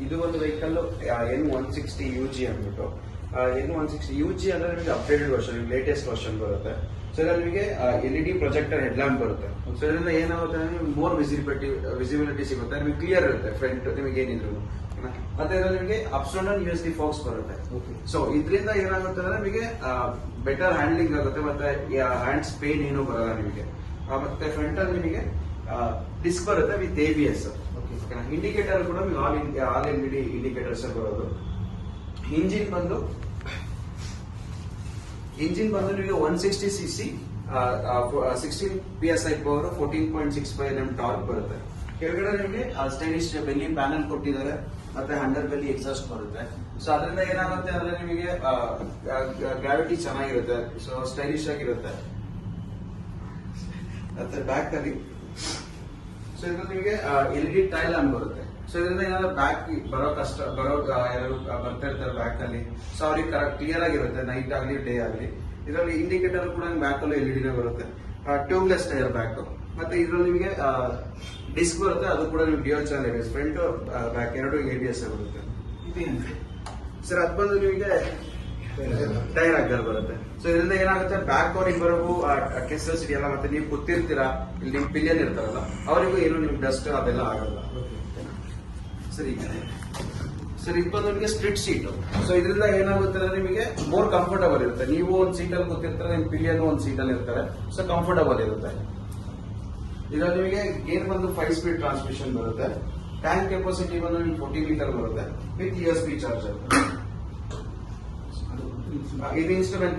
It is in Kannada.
ಇದು ಒಂದು ವೆಹಿಕಲ್ N160 UG ಅಂದ್ಬಿಟ್ಟು N160 UG ಅಂದ್ರೆ ನಿಮಗೆ ಅಪ್ಡೇಟೆಡ್ ವರ್ಷನ್, ಲೇಟೆಸ್ಟ್ ವರ್ಷನ್ ಬರುತ್ತೆ. ಸೊ ಇದರಲ್ಲಿ ನಿಮಗೆ LED ಪ್ರೊಜೆಕ್ಟರ್ ಹೆಡ್ ಲ್ಯಾಂಪ್ ಬರುತ್ತೆ. ಸೊ ಇದರಿಂದ ಏನಾಗುತ್ತೆ ಅಂದ್ರೆ ಮೋರ್ ವಿಸಿಬಿಲಿಟಿ ಸಿಗುತ್ತೆ, ನಿಮಗೆ ಕ್ಲಿಯರ್ ಇರುತ್ತೆ ಫ್ರಂಟ್ ನಿಮಗೆ ಏನಿದ್ರು. ಮತ್ತೆ ಇದರಲ್ಲಿ ನಿಮಗೆ ಅಪ್ಸ್ ಡೌನ್ USB ಫೋಕ್ಸ್ ಬರುತ್ತೆ. ಸೊ ಇದರಿಂದ ಏನಾಗುತ್ತೆ ಅಂದ್ರೆ ನಿಮಗೆ ಬೆಟರ್ ಹ್ಯಾಂಡ್ಲಿಂಗ್ ಆಗುತ್ತೆ, ಮತ್ತೆ ಹ್ಯಾಂಡ್ಸ್ ಪೇನ್ ಏನು ಬರಲ್ಲ ನಿಮಗೆ. ಮತ್ತೆ ಫ್ರಂಟ್ ಅಲ್ಲಿ ನಿಮಗೆ ಡಿಸ್ಕ್ ಬರುತ್ತೆ ವಿತ್ ABS. ಇಂಡಿಕೇಟರ್ ಕೂಡ ಆಲ್ LED ಇಂಡಿಕೇಟರ್ಸ್ ಬರೋದು. ಇಂಜಿನ್ ಬಂದು ನಿಮಗೆ 160cc 16 PSI power 14.65 Nm torque ಬರುತ್ತೆ. ಕೆಳಗಡೆ ನಿಮಗೆ ಸ್ಟೈಲಿಶ್ ಬೆಲ್ಲಿ ಪ್ಯಾನಲ್ ಕೊಟ್ಟಿದ್ದಾರೆ, ಮತ್ತೆ ಹಂಡರ್ ಬೆಲ್ಲಿ ಎಕ್ಸಾಸ್ಟ್ ಬರುತ್ತೆ. ಸೊ ಅದರಿಂದ ಏನಾಗುತ್ತೆ ಅಂದ್ರೆ ನಿಮಗೆ ಗ್ರಾವಿಟಿ ಚೆನ್ನಾಗಿರುತ್ತೆ, ಸೊ ಸ್ಟೈಲಿಶ್ ಆಗಿರುತ್ತೆ. ಮತ್ತೆ ಬ್ಯಾಕ್ ಅಲ್ಲಿ ಸೊ ಇದ್ರಲ್ಲಿ ನಿಮಗೆ LED ಟೈಲ್ ಲ್ಯಾಂಪ್ ಬರುತ್ತೆ. ಸೊ ಇದರಿಂದ ಏನಾದ್ರು ಬ್ಯಾಕ್ ಯಾರು ಬರ್ತಾ ಇರ್ತಾರೆ ಬ್ಯಾಕ್ ಅಲ್ಲಿ, ಸೊ ಅವ್ರಿಗೆ ಕ್ಲಿಯರ್ ಆಗಿರುತ್ತೆ ನೈಟ್ ಆಗಲಿ ಡೇ ಆಗಲಿ. ಇದರಲ್ಲಿ ಇಂಡಿಕೇಟರ್ ಕೂಡ ಬ್ಯಾಕ್ ಅಲ್ಲಿ LED ಬರುತ್ತೆ. Tubeless tyre back. ಮತ್ತೆ ಇದರಲ್ಲಿ ನಿಮಗೆ ಡಿಸ್ಕ್ ಬರುತ್ತೆ, ಅದು ಕೂಡ ನಿಮ್ಗೆ ಡ್ಯೂಯಲ್ ಚಾನಲ್ ಇದೆ, ಫ್ರಂಟ್ ಬ್ಯಾಕ್ ಎರಡು ABS ಬರುತ್ತೆ. ಸರ್ ಅದು ಬಂದು ನಿಮಗೆ ಟೈರ್ ಹಾಕರ್ ಬರುತ್ತೆ. ಸೊ ಇದರಿಂದ ಏನಾಗುತ್ತೆ ಬ್ಯಾಕ್ ಅವ್ರಿಗೆ ಬರೋವು ಕೆಸರು ಸಿಡಿಯಲ್ಲ, ಮತ್ತೆ ನೀವು ಕೂತಿರ್ತೀರಾ ಇಲ್ಲಿ ನಿಮ್ ಪಿಲಿಯನ್ ಇರ್ತಾರಲ್ಲ ಅವರಿಗೂ ಏನು ನಿಮ್ಗೆ ಡಸ್ಟ್ ಅದೆಲ್ಲ ಆಗಲ್ಲ. ಸರಿ ಸರ್ ಇದು ಬಂದು ನಿಮಗೆ ಸ್ಪ್ಲಿಟ್ ಸೀಟ್. ಸೊ ಇದರಿಂದ ಏನಾಗುತ್ತೆ ಅಂದ್ರೆ ನಿಮಗೆ ಮೋರ್ ಕಂಫರ್ಟಬಲ್ ಇರುತ್ತೆ. ನೀವು ಒಂದು ಸೀಟಲ್ಲಿ ಕೂತಿರ್ತಾರೆ, ನಿಮ್ ಪಿಲಿಯನ್ ಒಂದು ಸೀಟಲ್ಲಿ ಇರ್ತಾರೆ, ಸೊ ಕಂಫರ್ಟಬಲ್ ಇರುತ್ತೆ. ಇದರಲ್ಲಿ ನಿಮಗೆ ಗೇರ್ ಬಂದು 5 ಸ್ಪೀಡ್ ಟ್ರಾನ್ಸ್ಮಿಷನ್ ಬರುತ್ತೆ. ಟ್ಯಾಂಕ್ ಕೆಪಾಸಿಟಿ ಬಂದು ನಿಮ್ಗೆ 40 ಲೀಟರ್ ಬರುತ್ತೆ ವಿತ್ USB ಚಾರ್ಜರ್. ಇದು ಇನ್ಸ್ಟ್ರೂಮೆಂಟ್